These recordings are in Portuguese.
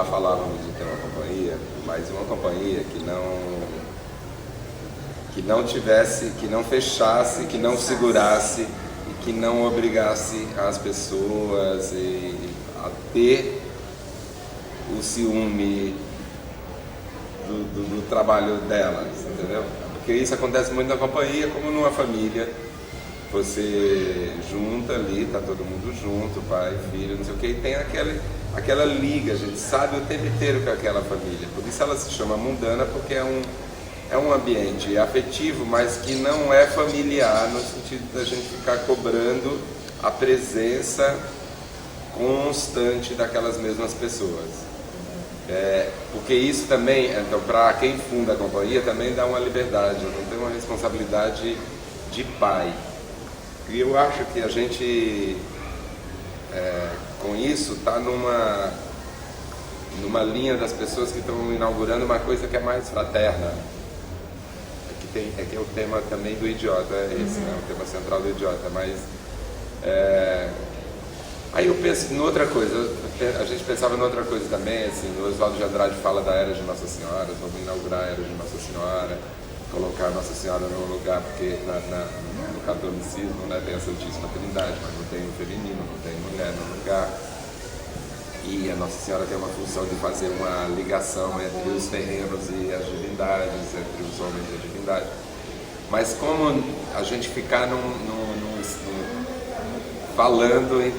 lá falávamos de ter uma companhia, mas uma companhia que não tivesse, que não fechasse, que não segurasse e que não obrigasse as pessoas a ter o ciúme do trabalho delas, entendeu? Porque isso acontece muito na companhia, como numa família. Você junta ali, tá todo mundo junto, pai, filho, não sei o que, e tem aquela liga, a gente sabe o tempo inteiro com aquela família. Por isso ela se chama mundana, porque é um ambiente afetivo, mas que não é familiar, no sentido da gente ficar cobrando a presença constante daquelas mesmas pessoas. Porque isso também, então, para quem funda a companhia, também dá uma liberdade, não tem uma responsabilidade de pai. E eu acho que a gente, com isso, está numa linha das pessoas que estão inaugurando uma coisa que é mais fraterna. Que é o tema também do Idiota, esse, né? O tema central do Idiota. Mas aí eu penso em outra coisa, a gente pensava em outra coisa também, assim, o Oswaldo de Andrade fala da Era de Nossa Senhora, vamos inaugurar a Era de Nossa Senhora, colocar Nossa Senhora no lugar, porque no catolicismo, né, tem a Santíssima Trindade, mas não tem o feminino, não tem mulher no lugar. E a Nossa Senhora tem uma função de fazer uma ligação entre os terrenos e as divindades, entre os homens e a divindade. Mas como a gente ficar falando em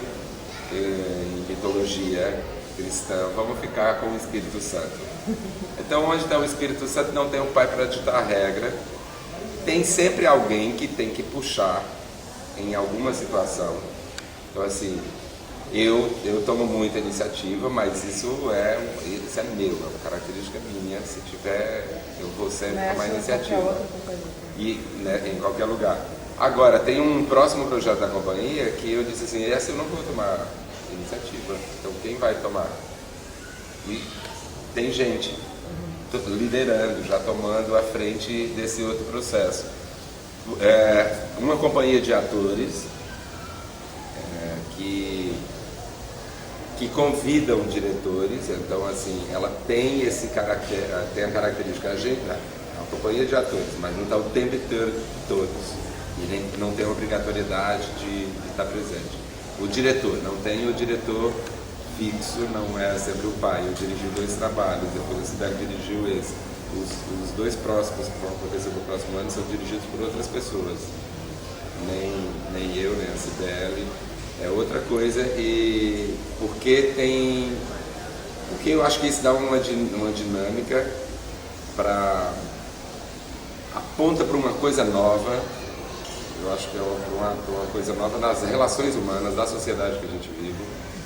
mitologia cristã, vamos ficar com o Espírito Santo. Então, onde está o Espírito Santo, não tem um pai para ditar a regra, tem sempre alguém que tem que puxar em alguma situação. Então, assim, eu tomo muita iniciativa, mas isso é meu, é uma característica minha. Se tiver, eu vou sempre tomar iniciativa. E, né, em qualquer lugar. Agora, tem um próximo projeto da companhia que eu disse assim, essa eu não vou tomar iniciativa, então quem vai tomar? E tem gente liderando, já tomando a frente desse outro processo. Uma companhia de atores que convidam diretores, então assim, ela tem esse caráter, tem a característica, a companhia de atores, mas não está o tempo inteiro todos. E não tem a obrigatoriedade de estar presente. O diretor, não tem o diretor fixo, não é sempre o pai. Eu dirigi 2 trabalhos, depois a cidade dirigiu esse. Os 2 próximos que vão acontecer no próximo ano são dirigidos por outras pessoas. Nem eu, nem a CBL. É outra coisa, e porque eu acho que isso dá uma dinâmica aponta para uma coisa nova. Eu acho que é uma coisa nova nas relações humanas, da sociedade que a gente vive.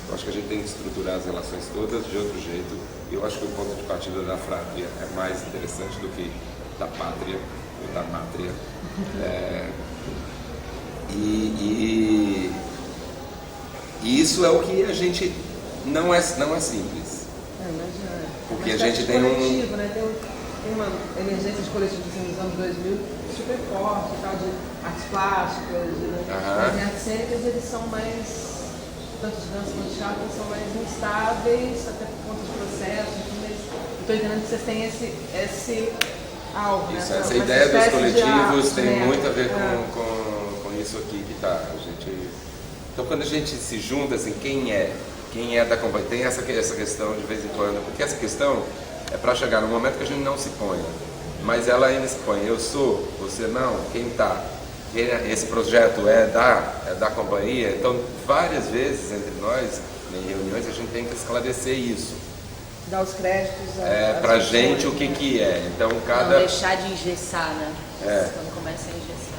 Eu acho que a gente tem que estruturar as relações todas de outro jeito. Eu acho que o ponto de partida da frátria é mais interessante do que da pátria ou da mátria. E isso é o que a gente não é simples. Porque a gente tem coletivo, né? Tem uma emergência de coletivos nos anos 2000 super forte, tal, de artes plásticas, as artes cênicas, eles são mais, tanto de dança quanto de teatro, eles são mais instáveis, até por conta de processos, mas eu estou entendendo que vocês têm esse alvo, isso, né? Essa ideia dos coletivos tem muito a ver com isso aqui que está. Então, quando a gente se junta, assim, quem é da companhia, tem essa questão de vez em quando, porque essa questão é para chegar no momento que a gente não se ponha, mas ela ainda se põe, eu sou, você não, quem está? Esse projeto é da companhia, então várias vezes entre nós, em reuniões, a gente tem que esclarecer isso. Dar os créditos pra gente o que é. Então, não deixar de engessar, né? Quando começa a engessar.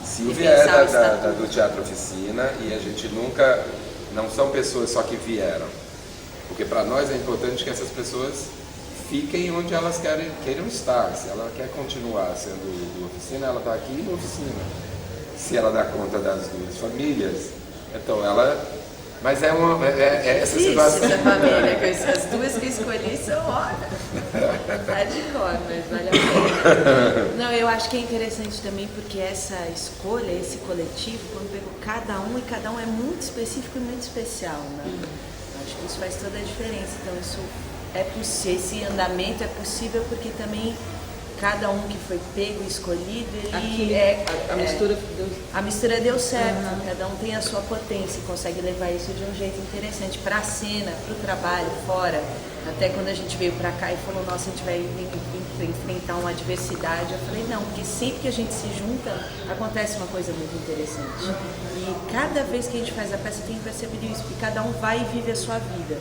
Silvia é do Teatro Oficina e a gente nunca, não são pessoas só que vieram, porque para nós é importante que essas pessoas fiquem onde elas queiram estar. Se ela quer continuar sendo do Oficina, ela está aqui na Oficina. Se ela dá conta das 2 famílias, então ela... Mas essa situação... Essa família, com as 2 que eu escolhi são horas. Tá de cor, mas vale a pena. Não, eu acho que é interessante também porque essa escolha, esse coletivo, quando pegou cada um, e cada um é muito específico e muito especial, né? Acho que isso faz toda a diferença. Então isso esse andamento é possível porque também cada um que foi pego e escolhido, a mistura deu certo. Cada um tem a sua potência e consegue levar isso de um jeito interessante para a cena, para o trabalho, fora. Até quando a gente veio para cá e falou, nossa, a gente vai enfrentar uma adversidade, eu falei, não, porque sempre que a gente se junta, acontece uma coisa muito interessante. E cada vez que a gente faz a peça, eu tenho percebido isso, porque cada um vai e vive a sua vida.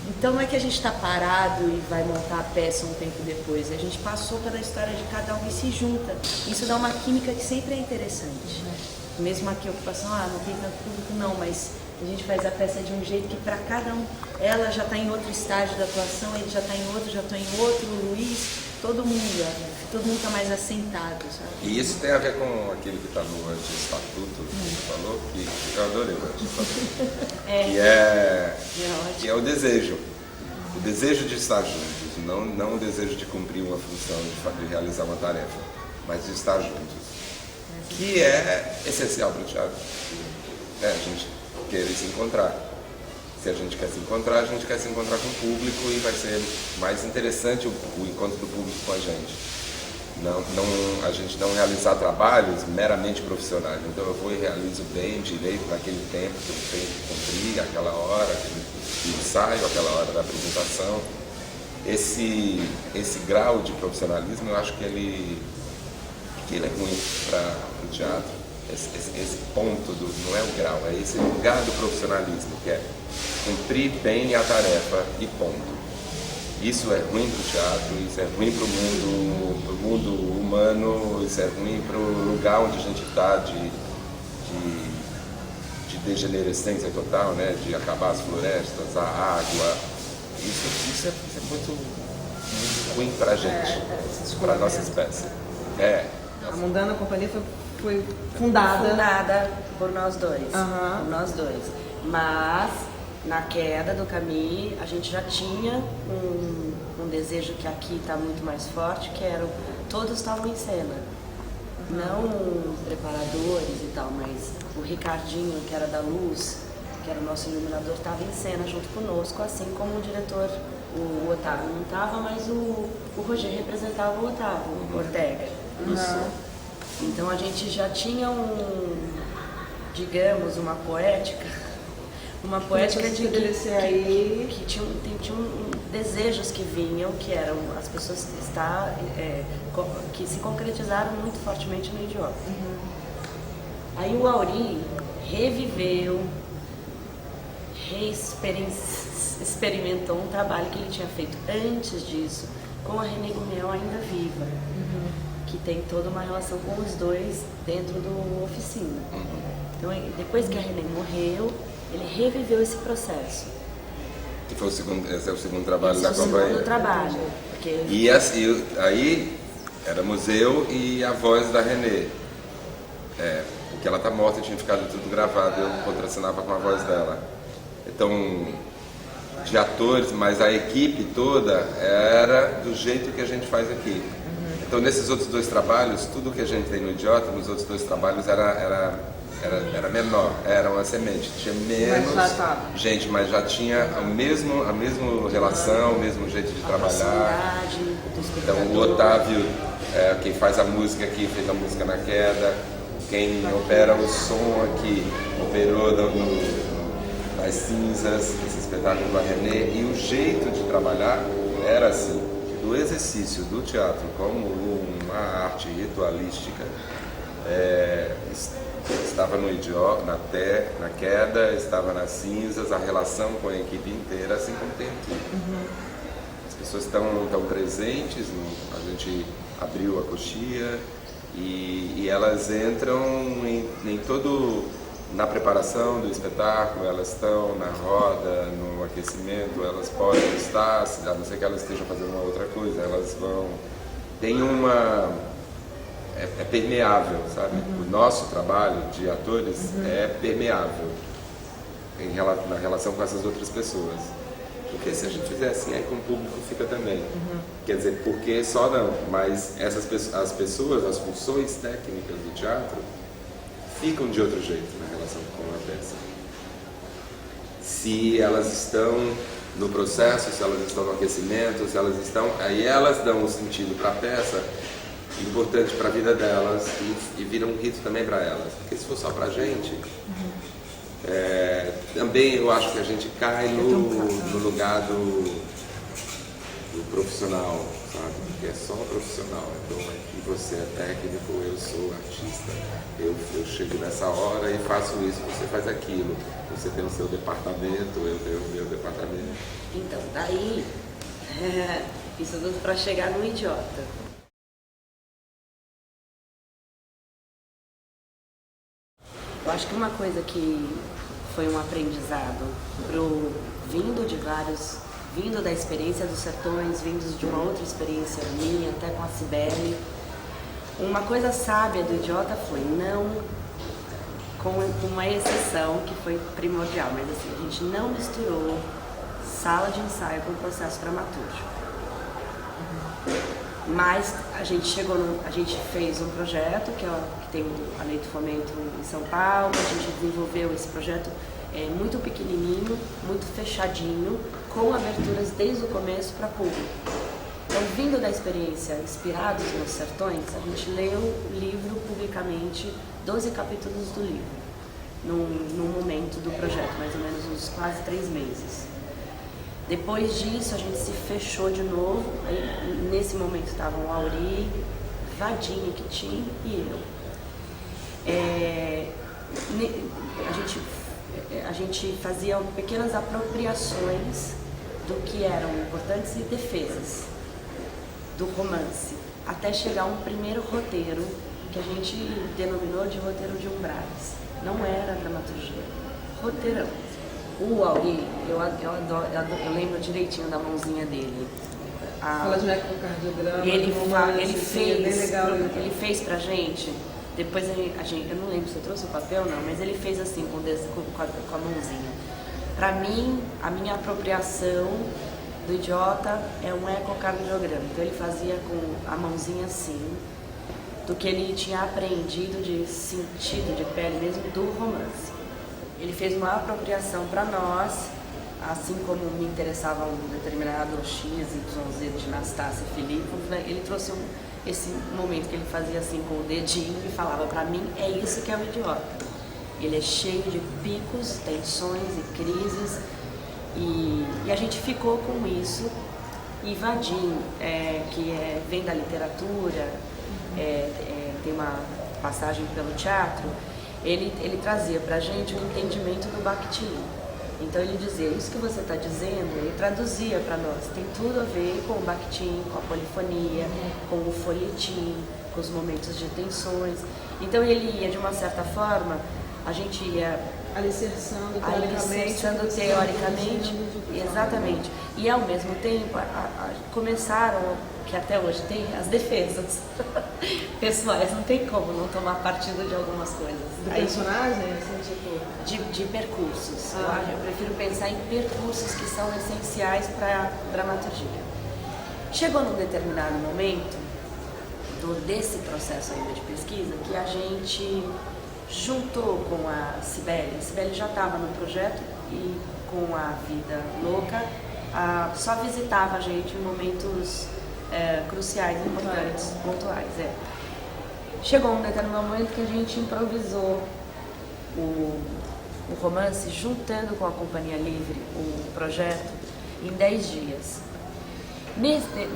Então não é que a gente está parado e vai montar a peça um tempo depois, a gente passou pela história de cada um e se junta. Isso dá uma química que sempre é interessante. Mesmo aqui a ocupação, não tem tanto público não, mas a gente faz a peça de um jeito que para cada um, ela já está em outro estágio da atuação, ele já está em outro, já estou em outro, o Luiz, todo mundo está mais assentado, sabe? E isso tem a ver com aquele que está no anti-estatuto, que você falou, que eu adorei o anti-estatuto, que é o desejo de estar juntos, não o desejo de cumprir uma função, de realizar uma tarefa, mas de estar juntos, que é essencial para o teatro, a gente querer se encontrar. Se a gente quer se encontrar, a gente quer se encontrar com o público e vai ser mais interessante o encontro do público com a gente. A gente não realizar trabalhos meramente profissionais. Então eu vou e realizo bem, direito, naquele tempo que eu tenho que cumprir, aquela hora, aquele ensaio, aquela hora da apresentação. Esse grau de profissionalismo, eu acho que ele é ruim para o teatro. Esse ponto não é o grau, é esse lugar do profissionalismo, que é cumprir bem a tarefa e ponto. Isso é ruim para o teatro, isso é ruim para o mundo humano, isso é ruim para o lugar onde a gente está de degenerescência total, né? De acabar as florestas, a água. Isso é muito ruim para a gente, para a nossa espécie. A Mundana Companhia foi fundada por nós dois. Por nós dois. Mas na queda do Camille, a gente já tinha um desejo que aqui está muito mais forte, que era todos estavam em cena. Não os preparadores e tal, mas o Ricardinho, que era da luz, que era o nosso iluminador, estava em cena junto conosco, assim como o diretor, o Otávio não estava, mas o Roger representava o Otávio, o Ortega. Então a gente já tinha digamos, uma poética que tinha desejos que vinham, que eram as pessoas que se concretizaram muito fortemente no idioma. Aí o Auri reviveu, experimentou um trabalho que ele tinha feito antes disso, com a René Gumiel ainda viva, que tem toda uma relação com os dois dentro do Oficina. Então, depois que a René morreu, ele reviveu esse processo. Que foi esse é o segundo trabalho da companhia. Esse é o segundo trabalho. Porque... E aí éramos eu e a voz da René. Porque ela está morta e tinha ficado tudo gravado, eu contracenava com a voz dela. Então, de atores, mas a equipe toda era do jeito que a gente faz aqui. Então, nesses outros dois trabalhos, tudo que a gente tem no Idiota, nos outros dois trabalhos era menor, era uma semente, tinha menos gente, mas já tinha a mesma relação, o mesmo jeito de trabalhar. Então o Otávio, quem faz a música aqui, fez a música na queda, quem opera o som aqui, operou nas cinzas, esse espetáculo da René, e o jeito de trabalhar era assim, do exercício do teatro como uma arte ritualística, estava no idioma, na queda, estava nas cinzas, a relação com a equipe inteira, assim como tem aqui. As pessoas estão presentes, a gente abriu a coxia e elas entram na preparação do espetáculo, elas estão na roda, no aquecimento, elas podem estar, a não ser que elas estejam fazendo uma outra coisa, elas vão... Tem é permeável, sabe? O nosso trabalho de atores é permeável na relação com essas outras pessoas. Porque se a gente fizer assim, aí com o público fica também. Quer dizer, porque só não, mas as pessoas, as funções técnicas do teatro ficam de outro jeito na relação com a peça. se elas estão no processo, se elas estão no aquecimento, se elas estão... Aí elas dão um sentido para a peça importante para a vida delas e vira um rito também para elas. Porque se for só para a gente, também eu acho que a gente cai no lugar do profissional, sabe? Porque é só profissional. Então aqui você é técnico, eu sou artista. Eu chego nessa hora e faço isso, você faz aquilo. Você tem o seu departamento, eu tenho o meu departamento. Então, daí, isso tudo para chegar no Idiota. Eu acho que uma coisa que foi um aprendizado vindo da experiência dos Sertões, vindos de uma outra experiência minha, até com a Cibele, uma coisa sábia do Idiota foi não, com uma exceção que foi primordial, mas assim, a gente não misturou sala de ensaio com processo dramatúrgico. Mas a gente fez um projeto que tem a Lei do Fomento em São Paulo, a gente desenvolveu esse projeto muito pequenininho, muito fechadinho, com aberturas desde o começo para público. Então, vindo da experiência Inspirados nos Sertões, a gente leu o livro publicamente, 12 capítulos do livro, num momento do projeto, mais ou menos uns quase 3 meses. Depois disso, a gente se fechou de novo. Aí, nesse momento estavam o Auri, Vadinho, Kitim e eu. A gente fazia pequenas apropriações do que eram importantes e defesas do romance, até chegar a um primeiro roteiro que a gente denominou de roteiro de umbrais. Não era dramaturgia, roteirão. O Auri, eu lembro direitinho da mãozinha dele. Fala de ecocardiograma, ele fez pra gente, depois eu não lembro se eu trouxe o papel não, mas ele fez assim com a mãozinha. Pra mim, a minha apropriação do Idiota é um ecocardiograma. Então ele fazia com a mãozinha assim, do que ele tinha aprendido de sentido de pele mesmo do romance. Ele fez uma apropriação para nós, assim como me interessava um determinado X, Y, Z de Nastácia e Filipe, ele trouxe esse momento que ele fazia assim com o dedinho e falava, para mim é isso que é o Idiota. Ele é cheio de picos, tensões e crises, e a gente ficou com isso. E Vadim, vem da literatura, tem uma passagem pelo teatro, ele trazia para a gente o entendimento do Bakhtin. Então ele dizia, isso que você está dizendo, ele traduzia para nós, tem tudo a ver com o Bakhtin, com a polifonia, com o folhetim, com os momentos de tensões. Então ele ia, de uma certa forma, a gente ia alicerçando teoricamente, exatamente. E ao mesmo tempo começaram, que até hoje tem, as defesas pessoais, não tem como não tomar partido de algumas coisas. Do personagem, assim, tipo... De percursos. Eu prefiro pensar em percursos que são essenciais para a dramaturgia. Chegou num determinado momento desse processo ainda de pesquisa que a gente juntou com a Cibele. A Cibele já estava no projeto e com a Vida Louca só visitava a gente em momentos cruciais, importantes, pontuais. Chegou um determinado momento que a gente improvisou o romance juntando com a Companhia Livre o projeto em 10 dias.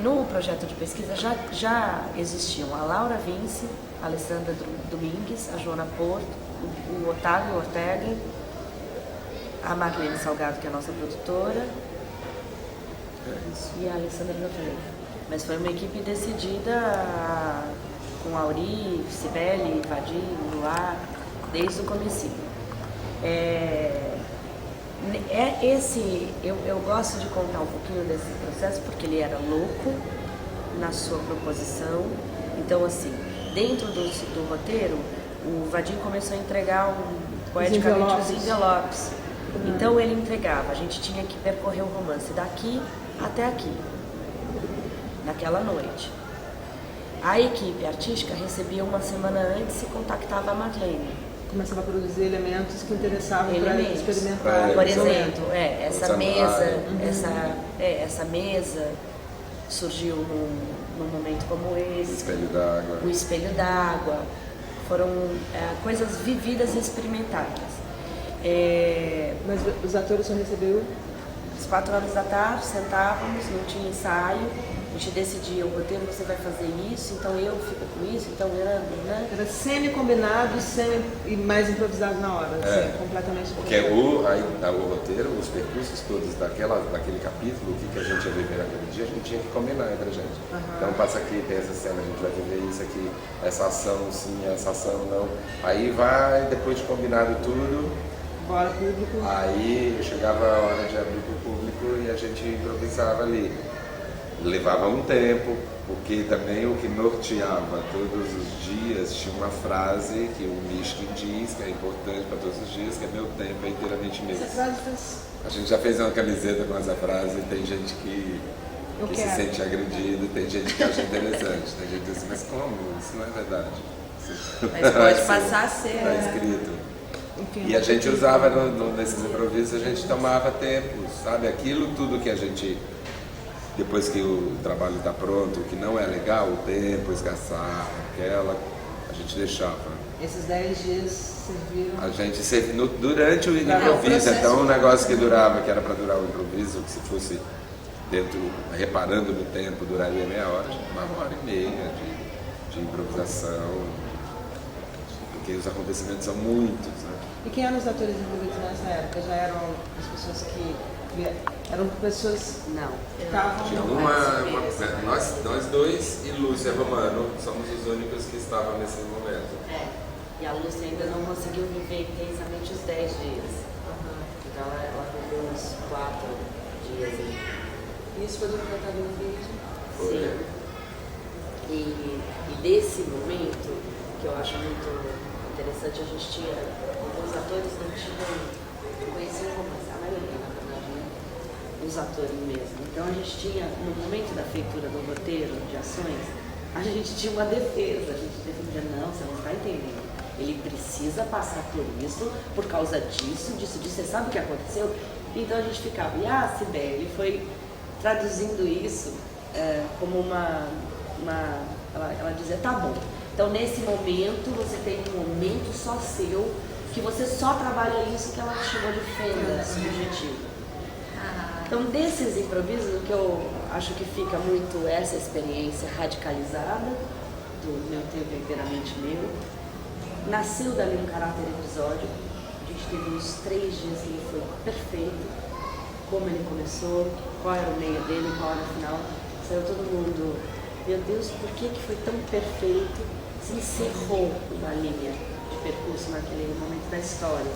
No projeto de pesquisa já existiam a Laura Vince, a Alessandra Domingues, a Joana Porto, o Otávio Ortega, a Marlene Salgado, que é a nossa produtora, e a Alessandra não falei. Mas foi uma equipe decidida com Auri, Cibele, Vadim, Luar, desde o comecinho. Eu gosto de contar um pouquinho desse processo porque ele era louco na sua proposição. Então, assim, dentro do roteiro, o Vadim começou a entregar poeticamente os envelopes. Então ele entregava, a gente tinha que percorrer o romance daqui até aqui, naquela noite. A equipe artística recebia uma semana antes e contactava a Marlene começava a produzir elementos que interessavam para experimentar. Por exemplo, essa mesa surgiu num momento como esse. O espelho d'água. Foram coisas vividas e experimentadas. Mas os atores só receberam? Às 4 horas da tarde, sentávamos, não tinha ensaio. A gente decidia, o roteiro você vai fazer isso, então eu fico com isso, então eu... Né? Era semi-combinado e mais improvisado na hora, assim, completamente porque o roteiro, os percursos todos daquele capítulo, o que a gente ia viver naquele dia, a gente tinha que combinar entre a gente. Então passa aqui, tem essa cena, a gente vai viver isso aqui, essa ação sim, essa ação não. Aí vai, depois de combinado tudo, bora público. Aí chegava a hora de abrir para o público e a gente improvisava ali. Levava um tempo, porque também o que norteava todos os dias tinha uma frase que o Mishkin diz, que é importante para todos os dias, que é meu tempo é inteiramente meu. A gente já fez uma camiseta com essa frase e tem gente que se sente agredido, tem gente que acha interessante, tem gente que diz, mas como? Isso não é verdade. Mas pode passar a ser. Está escrito. E a gente usava nesses improvisos, a gente tomava tempo, sabe? Aquilo tudo que a gente... Depois que o trabalho está pronto, o que não é legal, o tempo, esgaçar, a gente deixava. Esses 10 dias serviram? A gente serviu durante o improviso, então um negócio que durava, que era para durar o improviso, que se fosse reparando no tempo, duraria meia hora, uma hora e meia de improvisação, porque os acontecimentos são muitos, né? E quem eram os atores envolvidos nessa época? Já eram as pessoas que... Eram pessoas... Não. Tinha nós dois e Lúcia Romano somos os únicos que estavam nesse momento. E a Lúcia ainda não conseguiu viver intensamente os 10 dias. Então ela viveu uns 4 dias. E isso foi documentado no vídeo? Sim. E desse momento, que eu acho muito interessante, a gente tinha... Alguns atores não conheciam o romance, a maioria, na verdade, né? Os atores mesmo. Então a gente tinha, no momento da feitura do roteiro de ações, a gente tinha uma defesa. A gente defendia, não, você não está entendendo. Ele precisa passar por isso, por causa disso, você sabe o que aconteceu? Então a gente ficava, e a Cibele foi traduzindo isso como ela dizia, tá bom, então nesse momento você tem um momento só seu, que você só trabalha isso, que ela chamou de fenda subjetiva. Então desses improvisos, o que eu acho que fica muito essa experiência radicalizada, do meu tempo inteiramente meu, nasceu dali um caráter episódio. A gente teve uns 3 dias que ele foi perfeito, como ele começou, qual era o meio dele, qual era o final. Saiu todo mundo, meu Deus, por que foi tão perfeito? Se encerrou uma linha de percurso naquele momento da história.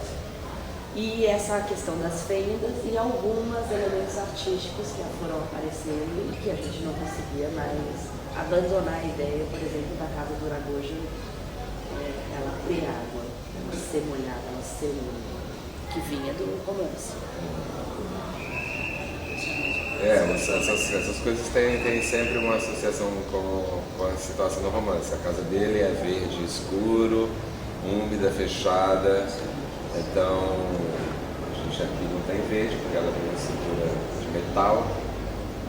E essa questão das fendas e alguns elementos artísticos que foram aparecendo e que a gente não conseguia mais abandonar a ideia, por exemplo, da casa do Uragojo, ela ter água, ela ser molhada, ela ser que vinha do romance. Essas coisas têm sempre uma associação com a situação do romance. A casa dele é verde escuro, úmida, fechada. Então, a gente aqui não tem verde, porque ela tem uma cintura de metal,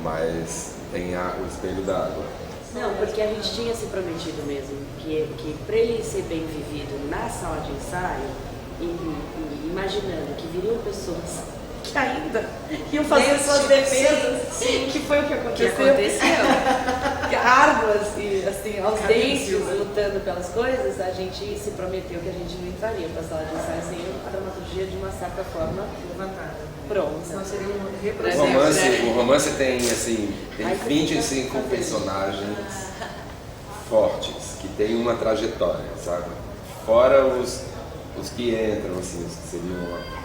mas tem o espelho d'água. Não, porque a gente tinha se prometido mesmo que para ele ser bem vivido na sala de ensaio, e imaginando que viriam pessoas que ainda iam fazer suas defesas, que foi o que aconteceu. Árduas e assim, aos dentes, lutando pelas coisas, a gente se prometeu que a gente não entraria para a sala de ensaio sem a dramaturgia de uma certa forma levantada. Pronto. Senão seria um reprocesso. O romance tem 25 personagens fortes, que tem uma trajetória, sabe? Fora os que entram, assim, os que seriam uma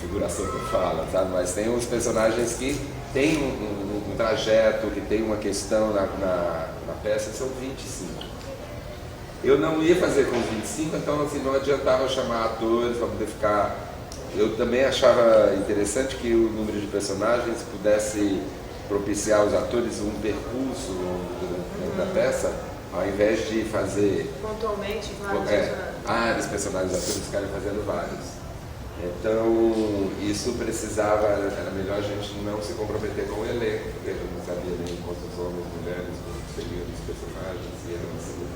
figuração que fala, sabe? Mas tem uns personagens que tem um trajeto, que tem uma questão na peça, são 25. Eu não ia fazer com 25, então assim, não adiantava chamar atores para poder ficar... Eu também achava interessante que o número de personagens pudesse propiciar aos atores um percurso da peça, ao invés de fazer... Pontualmente, vários personagens. vários personagens, atores ficarem fazendo vários. Então, isso precisava, era melhor a gente não se comprometer com o elenco, porque a gente não sabia nem quantos homens, mulheres, quantos seriam os personagens, e era assim.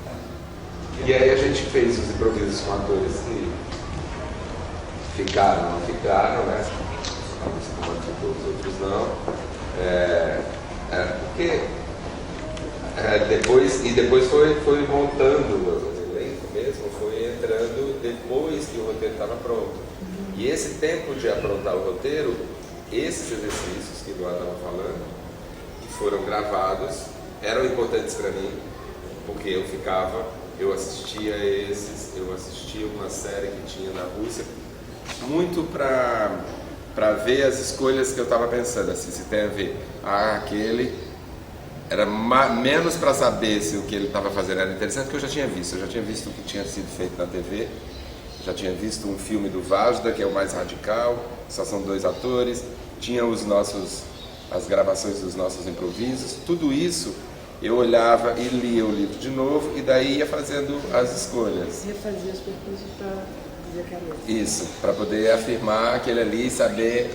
E aí a gente fez os improvisos com atores que ficaram, não ficaram, né? Alguns como ficou, os outros não. Depois foi montando o elenco mesmo, foi entrando depois que o roteiro estava pronto. E esse tempo de aprontar o roteiro, esses exercícios que o Luan estava falando, que foram gravados, eram importantes para mim, porque eu assistia uma série que tinha na Rússia, muito para ver as escolhas que eu estava pensando, assim, se tem a ver, aquele era menos para saber se o que ele estava fazendo era interessante, porque eu já tinha visto o que tinha sido feito na TV, já tinha visto um filme do Vajda, que é o mais radical, só são 2 atores, tinha as gravações dos nossos improvisos, tudo isso eu olhava e lia o livro de novo e daí ia fazendo as escolhas. Ia fazer os percursos para fazer a cabeça. Isso, para poder afirmar aquele ali e saber,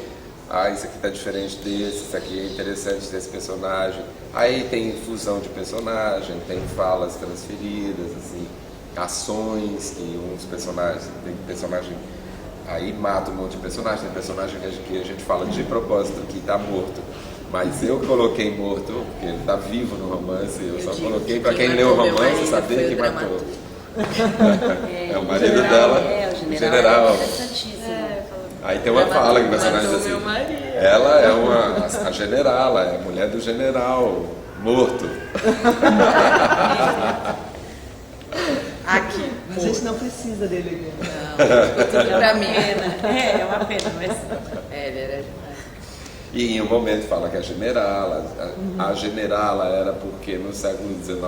isso aqui está diferente desse, isso aqui é interessante desse personagem. Aí tem fusão de personagem, tem falas transferidas, assim, ações que uns personagens, tem personagem, aí mata um monte de personagem, tem personagem que a gente fala de propósito que está morto, mas eu coloquei morto, porque ele está vivo no romance, eu só coloquei para quem leu o romance saber que matou. É o marido dela, o general. Aí tem uma fala que o personagem diz assim, ela é a generala, é a mulher do general morto. Aqui. A gente não precisa dele aqui. Não, tudo pra mim. É uma pena, mas ele era demais. E em um momento fala que a generala, a generala era porque no século XIX,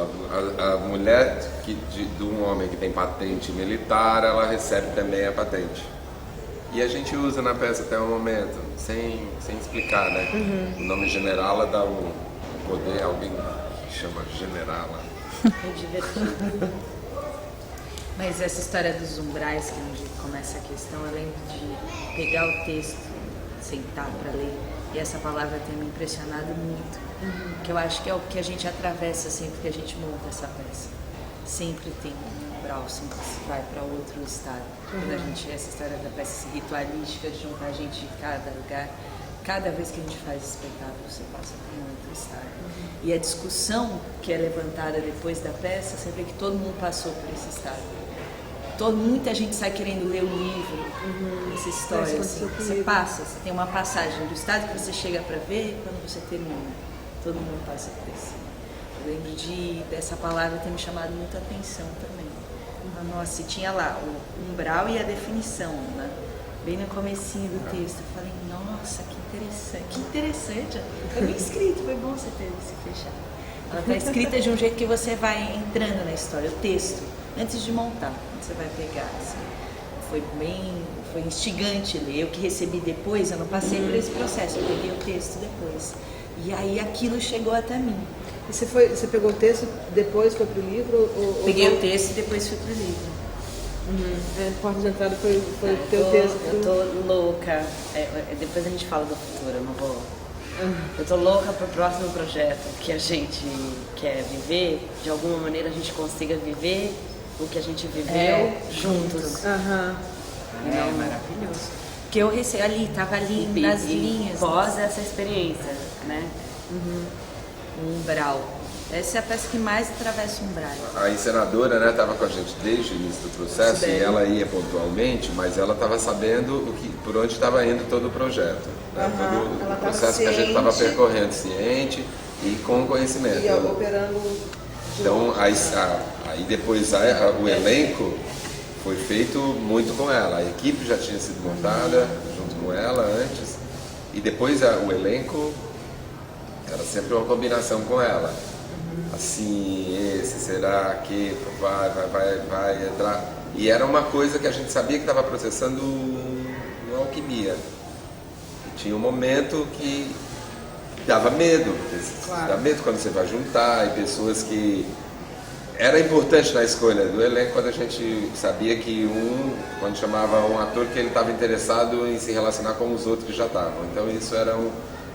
a mulher de um homem que tem patente militar, ela recebe também a patente. E a gente usa na peça até o momento, sem explicar, né? O nome generala dá um poder a alguém que chama generala. É divertido. Mas essa história dos umbrais, que é onde começa a questão, eu lembro de pegar o texto, sentar para ler, e essa palavra tem me impressionado muito, que eu acho que é o que a gente atravessa sempre que a gente monta essa peça. Sempre tem um umbral, sempre se vai para outro estado. Quando a gente, essa história da peça ritualística, de juntar gente de cada lugar, cada vez que a gente faz espetáculo, você passa por um outro estado. E a discussão que é levantada depois da peça, você vê que todo mundo passou por esse estado. Muita gente sai querendo ler o livro, essa história, assim, você passa, você tem uma passagem do estado que você chega para ver quando você termina. Todo mundo passa por isso. Eu lembro dessa palavra ter me chamado muita atenção também. Nossa, e tinha lá o umbral e a definição, né? Bem no comecinho do texto, eu falei, nossa, que interessante. Foi bem escrito, foi bom você ter esse fechado. Ela está escrita de um jeito que você vai entrando na história, o texto, antes de montar, você vai pegar, assim. Foi instigante ler. Eu que recebi depois, eu não passei por esse processo, eu peguei o texto depois. E aí aquilo chegou até mim. E você pegou o texto depois foi pro livro? Peguei o texto e depois fui pro livro. Porta de entrada foi o teu texto. Eu tô louca. Depois a gente fala do futuro, eu não vou. Eu tô louca pro próximo projeto que a gente quer viver. De alguma maneira a gente consiga viver o que a gente viveu juntos. É maravilhoso. Que eu recebi tava ali nas linhas. Pós essa experiência, né? Um umbral. Essa é a peça que mais atravessa o umbral. A encenadora, né, estava com a gente desde o início do processo e ela ia pontualmente, mas ela estava sabendo por onde estava indo todo o projeto. Né? Todo o processo que a gente estava percorrendo, ciente e com conhecimento. E operando. Então, aí depois o elenco foi feito muito com ela. A equipe já tinha sido montada junto com ela antes. E depois o elenco era sempre uma combinação com ela. Assim, será que vai entrar? E era uma coisa que a gente sabia que estava processando uma alquimia. E tinha um momento que dava medo. Dá medo quando você vai juntar e pessoas que Era importante na escolha do elenco quando a gente sabia que quando chamava um ator, que ele estava interessado em se relacionar com os outros que já estavam. Então isso era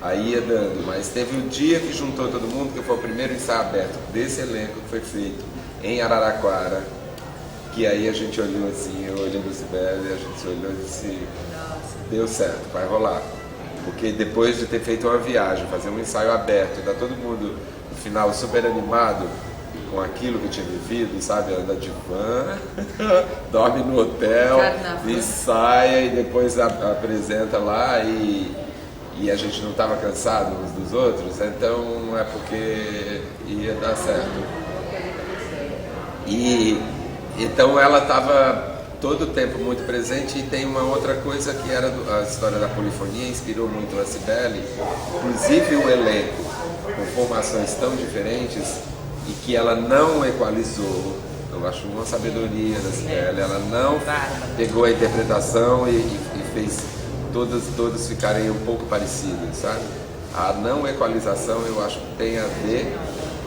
aí ia dando. Mas teve um dia que juntou todo mundo, que foi o primeiro ensaio aberto desse elenco que foi feito em Araraquara, que aí a gente olhou assim, eu olhei do Sibeli, e a gente olhou e disse, deu certo, vai rolar. Porque depois de ter feito uma viagem, fazer um ensaio aberto, tá todo mundo no final super animado com aquilo que tinha vivido, sabe? Anda de van, dorme no hotel, ensaia e depois apresenta lá e a gente não estava cansado uns dos outros, então é porque ia dar certo. E então ela estava todo o tempo muito presente. E tem uma outra coisa que era a história da polifonia, inspirou muito a Sibeli, inclusive o elenco, com formações tão diferentes, e que ela não equalizou. Eu acho uma sabedoria da Sibeli, ela não pegou a interpretação e fez todos ficarem um pouco parecidos, sabe? A não equalização eu acho que tem a ver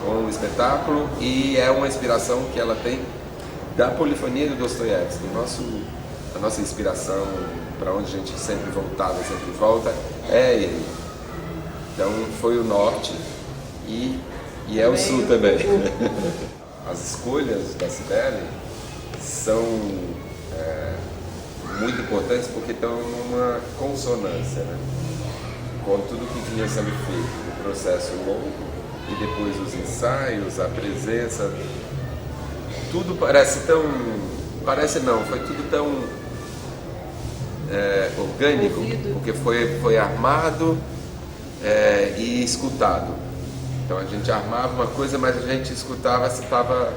com o espetáculo e é uma inspiração que ela tem da polifonia do Dostoiévski. A nossa inspiração, para onde a gente sempre voltava, sempre volta, é ele. Então foi o norte e é o sul também. As escolhas da Sibeli são muito importantes porque estão numa consonância, né? Com tudo que vinha sendo feito, o processo longo e depois os ensaios, a presença. Tudo parece não, foi tudo tão orgânico, porque foi armado e escutado. Então a gente armava uma coisa, mas a gente escutava se estava...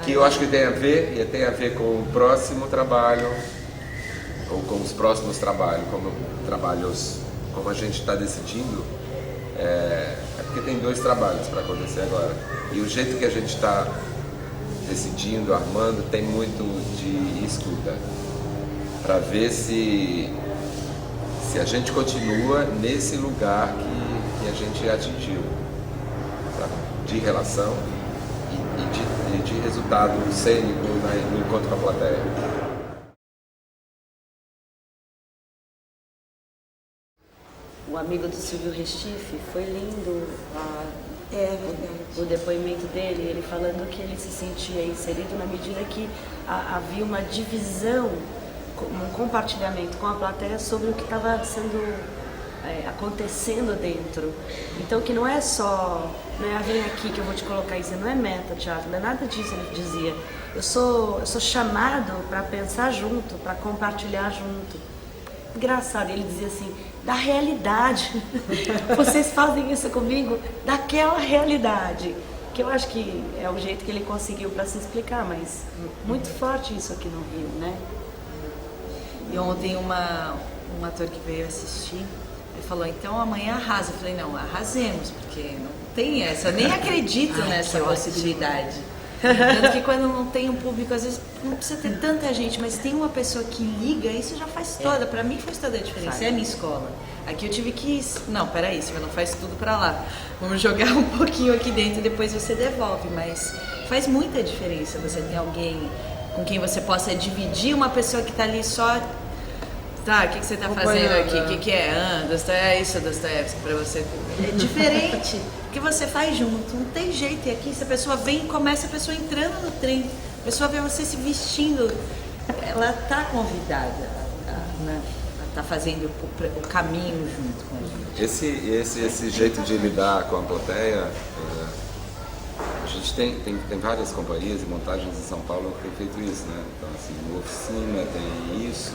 Que eu acho que tem a ver com o próximo trabalho, ou com os próximos trabalhos, como a gente está decidindo, é porque tem 2 trabalhos para acontecer agora. E o jeito que a gente está decidindo, armando, tem muito de escuta, para ver se a gente continua nesse lugar que a gente atingiu, sabe? De relação e de resultado cênico no encontro com a plateia. O amigo do Silvio Restife, foi lindo o depoimento dele, ele falando que ele se sentia inserido na medida que havia uma divisão, um compartilhamento com a plateia sobre o que estava acontecendo dentro. Então que não é só, vem aqui que eu vou te colocar isso, não é meta-teatro, não é nada disso, ele dizia. Eu sou chamado para pensar junto, para compartilhar junto. Engraçado, ele dizia assim, da realidade. Vocês fazem isso comigo daquela realidade. Que eu acho que é o jeito que ele conseguiu para se explicar, mas muito forte isso aqui no Rio, né? E ontem um ator que veio assistir, ele falou, então amanhã arrasa. Eu falei, não, arrasemos, porque não tem essa, eu nem acredito nessa possibilidade. Tanto que quando não tem um público, às vezes não precisa ter tanta gente, mas tem uma pessoa que liga, isso já faz toda, pra mim faz toda a diferença, é a minha escola. Aqui eu tive que, não, peraí, você não faz tudo pra lá, vamos jogar um pouquinho aqui dentro e depois você devolve, mas faz muita diferença você ter alguém com quem você possa dividir, uma pessoa que tá ali só, tá, o que você tá fazendo aqui, o que é? Isso, Dostoiévski, pra você, é diferente. Que você faz junto, não tem jeito. E aqui, se a pessoa vem e começa, a pessoa entrando no trem, a pessoa vê você se vestindo, ela está convidada a estar fazendo o caminho junto com a gente. Esse jeito de lidar com a plateia, a gente tem várias companhias e montagens em São Paulo que têm feito isso, né? Então, assim, no Oficina tem isso.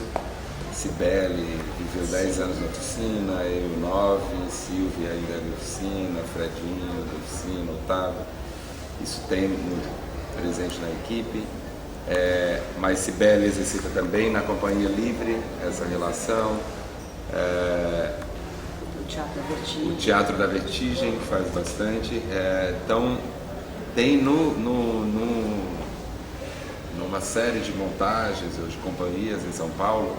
Sibeli viveu 10 anos na Oficina, eu 9, Silvia ainda é da Oficina, Fredinho da Oficina, Otávio. Isso tem muito presente na equipe. Mas Sibeli exercita também na Companhia Livre essa relação. O Teatro da Vertigem faz bastante. Então tem numa série de montagens ou de companhias em São Paulo,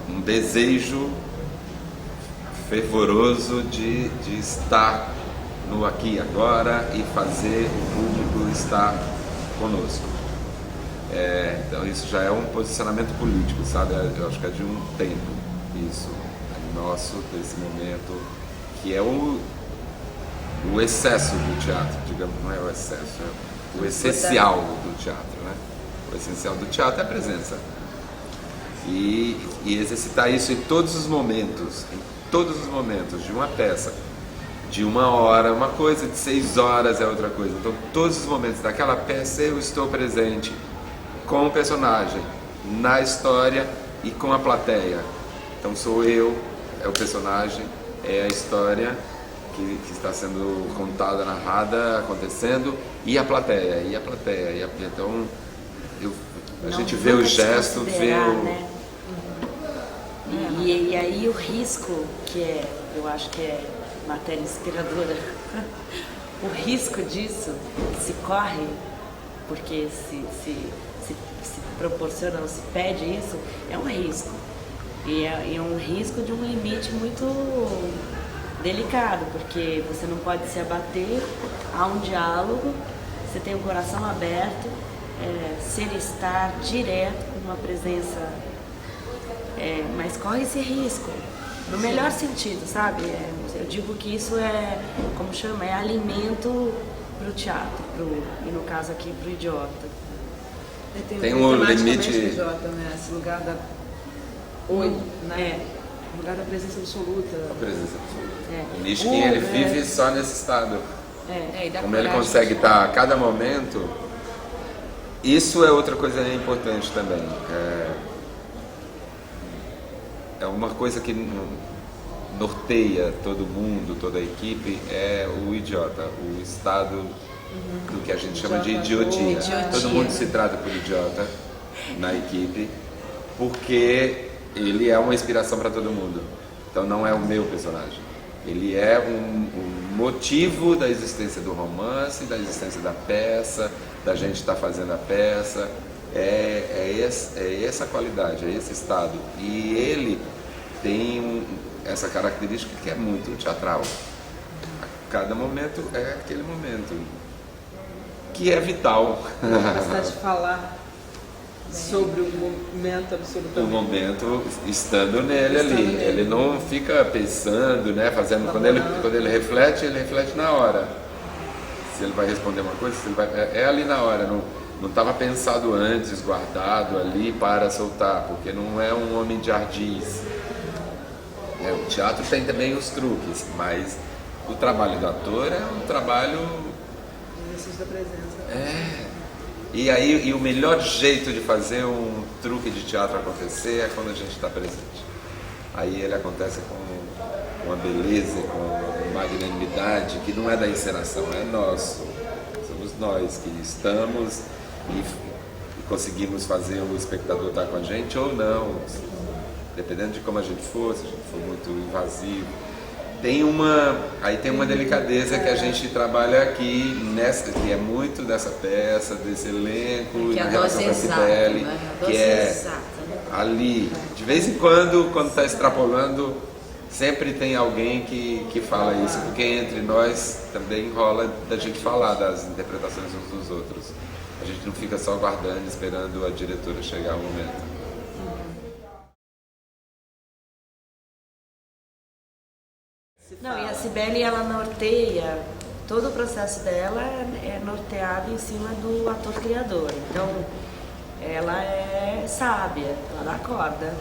um desejo fervoroso de estar no aqui e agora e fazer o público estar conosco. Então isso já é um posicionamento político, sabe? Eu acho que é de um tempo isso, nosso, desse momento, que é o excesso do teatro, digamos, não é o excesso, é o essencial do teatro, né? O essencial do teatro é a presença. E exercitar isso em todos os momentos de uma peça, de 1 hora, uma coisa, de 6 horas é outra coisa. Então, todos os momentos daquela peça eu estou presente com o personagem, na história e com a plateia. Então, sou eu, é o personagem, é a história que está sendo contada, narrada, acontecendo, e a plateia. Então, a gente vê o gesto, vê o... Né? E aí o risco, eu acho que é matéria inspiradora, o risco disso que se corre, porque se proporciona ou se pede isso, é um risco. E é um risco de um limite muito delicado, porque você não pode se abater a um diálogo, você tem o coração aberto, ser estar direto com uma presença, mas corre esse risco, no melhor sentido, sabe? Eu digo que isso é alimento para o teatro, e no caso aqui para o idiota. Tem um limite... idiota, né? Esse lugar da... né? O lugar da presença absoluta. A presença absoluta. O Nishkin, ele vive só nesse estado. Como ele consegue estar a cada momento, isso é outra coisa importante também. É uma coisa que norteia todo mundo, toda a equipe, é o idiota, o estado do que a gente chama de idiotia. Todo mundo se trata por idiota na equipe, porque ele é uma inspiração para todo mundo. Então não é o meu personagem. Ele é um motivo da existência do romance, da existência da peça, da gente estar fazendo a peça. É essa qualidade, é esse estado. E ele tem essa característica que é muito teatral. Cada momento é aquele momento, que é vital. A capacidade de falar sobre o momento absolutamente. O momento estando nele ali. Ele não fica pensando, né, fazendo. Quando ele reflete na hora. Se ele vai responder uma coisa, se ele vai, é ali na hora. Não estava pensado antes, guardado ali para soltar, porque não é um homem de ardis. O teatro tem também os truques, mas o trabalho do ator é um trabalho... exercício da presença. E o melhor jeito de fazer um truque de teatro acontecer é quando a gente está presente. Aí ele acontece com uma beleza, com uma magnanimidade que não é da encenação, é nosso. Somos nós que estamos e conseguimos fazer o espectador estar com a gente ou não, dependendo de como a gente for, se a gente for muito invasivo. Tem uma delicadeza que a gente trabalha aqui, que é muito dessa peça, desse elenco, e na relação com a Cibele, que é ali, de vez em quando está extrapolando, sempre tem alguém que fala isso, porque entre nós também rola da gente falar das interpretações uns dos outros. A gente não fica só aguardando, esperando a diretora chegar ao momento. Não, e a Cibele, ela norteia, todo o processo dela é norteado em cima do ator criador. Então, ela é sábia, ela dá corda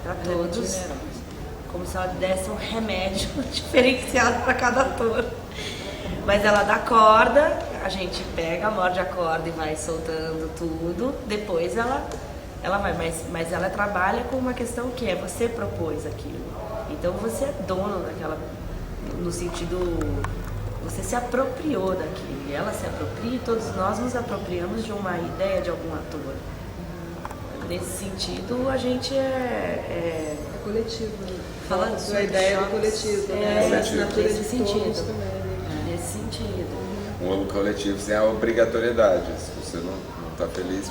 para todos, como se ela desse um remédio diferenciado para cada ator. Mas ela dá corda, a gente pega, morde a corda e vai soltando tudo, depois ela vai, mas ela trabalha com uma questão que é, você propôs aquilo. Então você é dono daquela, no sentido, você se apropriou daquilo, e ela se apropria e todos nós nos apropriamos de uma ideia de algum ator. Nesse sentido, a gente é coletivo. Falando a ideia do coletivo, né? A assinatura nesse de sentido. todos também. Nesse sentido. Um coletivo sem a obrigatoriedade. Se você não está feliz,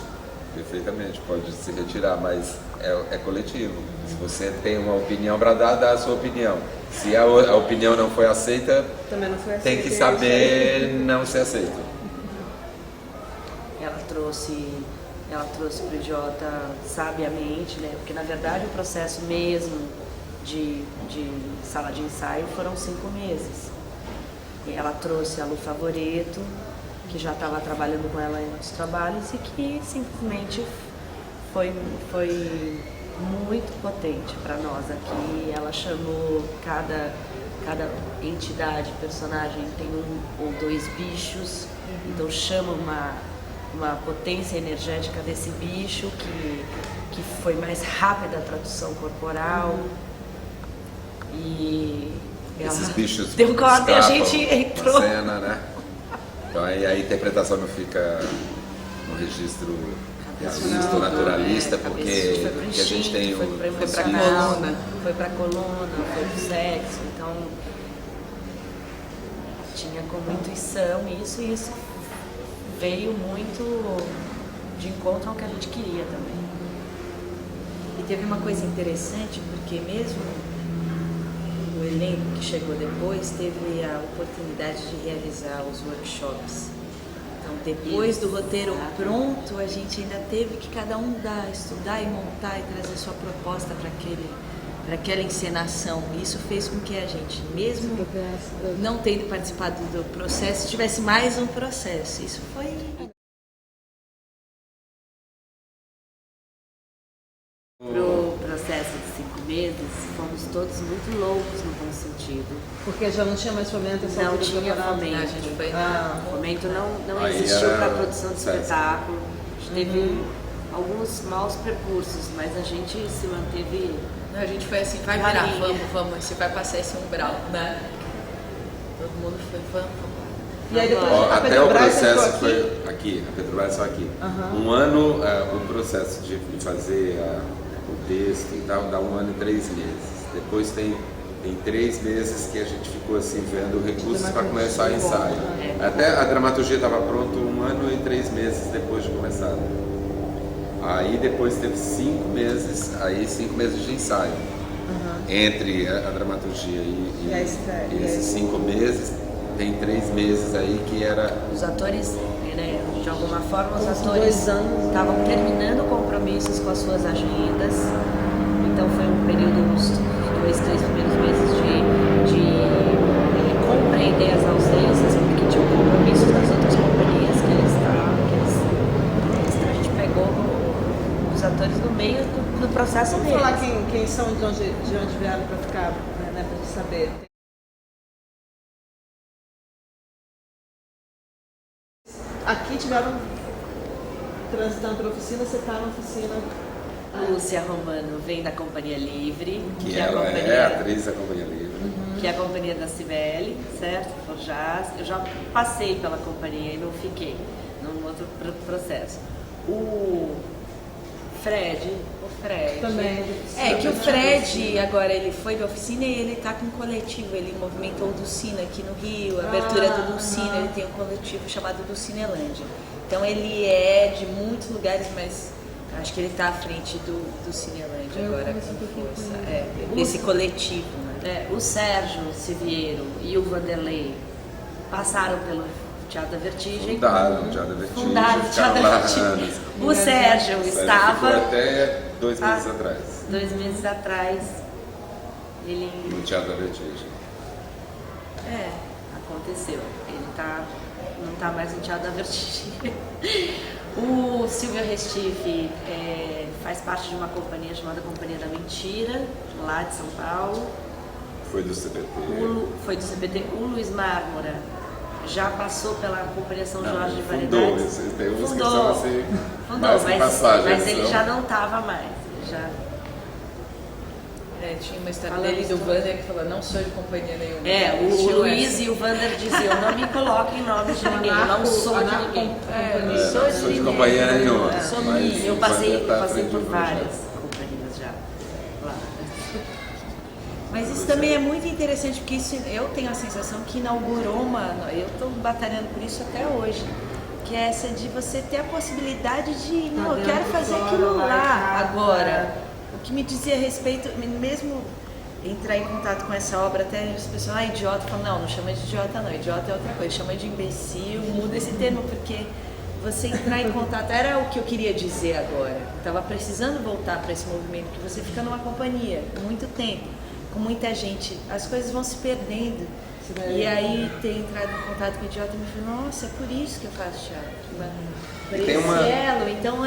perfeitamente, pode se retirar, mas é coletivo. Se você tem uma opinião para dar, dá a sua opinião. Se a opinião não foi aceita, Também não foi aceita, tem que saber não ser aceito. Ela trouxe para o idiota sabiamente, né? Porque na verdade o processo mesmo de sala de ensaio foram 5 meses. E ela trouxe a Lu Favoreto, que já estava trabalhando com ela em outros trabalhos e que simplesmente foi muito potente para nós aqui. Ela chamou cada entidade, personagem tem 1 ou 2 bichos, então chama uma potência energética desse bicho que foi mais rápida a tradução corporal. E Esses bichos deu corda e a escapam gente na entrou. cena, né? Então aí a interpretação não fica no registro naturalista, porque a gente tem foi pra coluna, foi pro sexo, então tinha como intuição isso, e isso veio muito de encontro ao que a gente queria também. E teve uma coisa interessante, porque mesmo o elenco que chegou depois teve a oportunidade de realizar os workshops. Então, depois do roteiro pronto, a gente ainda teve que cada um estudar e montar e trazer sua proposta para aquela encenação. Isso fez com que a gente, mesmo não tendo participado do processo, tivesse mais um processo. Isso foi... Pro processo de 5 meses, fomos todos muito loucos no bom sentido. Porque já não tinha mais fomento, essa Não altura do tinha campeonato. fomento. A gente foi... Fomento não Aí existiu era para a produção de Sesc. espetáculo. A gente teve alguns maus percursos, mas a gente se manteve. A gente foi assim, vai virar, vamos, você vai passar esse umbral, né? Todo mundo foi, vamos. E aí depois Ó, a até o Petrobras processo entrou foi aqui, a Petrobras só aqui. Um ano, o processo de fazer o texto e tal, dá 1 ano e 3 meses. Depois tem 3 meses que a gente ficou assim, vendo recursos para começar o ensaio. Até a dramaturgia estava pronta 1 ano e 3 meses depois de começar. Aí depois teve 5 meses, 5 meses de ensaio. Entre a dramaturgia e esses 5 meses, tem 3 meses aí que era... Os atores, né, de alguma forma, os Uns atores 2 anos. estavam terminando compromissos com as suas agendas. Então foi um período, uns 2, 3 primeiros meses de compreender as ausências, porque tinham compromissos das outras companhias a gente pegou os atores no meio do processo Vamos deles. falar quem são, de onde vieram para ficar, né, para gente saber. Aqui tiveram transitando pela oficina, você está na oficina. Lúcia Romano vem da Companhia Livre, Que é a ela companhia, é atriz da Companhia Livre. que é a companhia da Cibele, certo? Forjaz. Eu já passei pela companhia e não fiquei num outro processo. O Fred. Também. É que o Fred, agora ele foi da oficina e ele tá com um coletivo, ele movimentou o Dulcina aqui no Rio, a abertura do Dulcina, ele tem um coletivo chamado Dulcinelândia. Então ele é de muitos lugares, mas acho que ele tá à frente do Cinelândia agora com força. Esse coletivo, né? O Sérgio Siviero e o Vanderlei passaram pelo Teatro da Vertigem. Fundaram o Teatro da Vertigem. Fundaram o Teatro da Vertigem. O Sérgio estava... Ficou até 2 meses atrás. 2 meses atrás, ele... No Teatro da Vertigem. Aconteceu. Ele não tá mais no Teatro da Vertigem. O Silvio Restife faz parte de uma companhia chamada Companhia da Mentira, lá de São Paulo. Foi do CPT. Foi do CPT. O Luiz Mármora já passou pela Companhia São Jorge de Fundou, Variedades. tem uns que Fundou, são assim, fundou, mais que passagem, mas ele são. já não estava mais. Ele já... Tinha uma história Falando dele do história. Wander que falou, não sou de companhia nenhuma. O Luiz e o Wander diziam, não me coloquem em nome de ninguém, eu não sou de ninguém. Não sou de companhia nenhuma. Sou Mas minha. Eu o passei Wander tá à frente por do várias projeto. companhias já lá. Mas isso também é muito interessante, porque isso, eu tenho a sensação que inaugurou eu estou batalhando por isso até hoje, que é essa de você ter a possibilidade de, não, eu quero fazer aquilo lá agora. O que me dizia respeito, mesmo entrar em contato com essa obra, até as pessoas, idiota, falam, não chama de idiota não, idiota é outra coisa, chama de imbecil, muda esse termo, porque você entrar em contato, era o que eu queria dizer agora, eu estava precisando voltar para esse movimento, que você fica numa companhia por muito tempo, com muita gente, as coisas vão se perdendo, e aí ter entrado em contato com o idiota, me falou, nossa, é por isso que eu faço teatro, por esse elo. Então,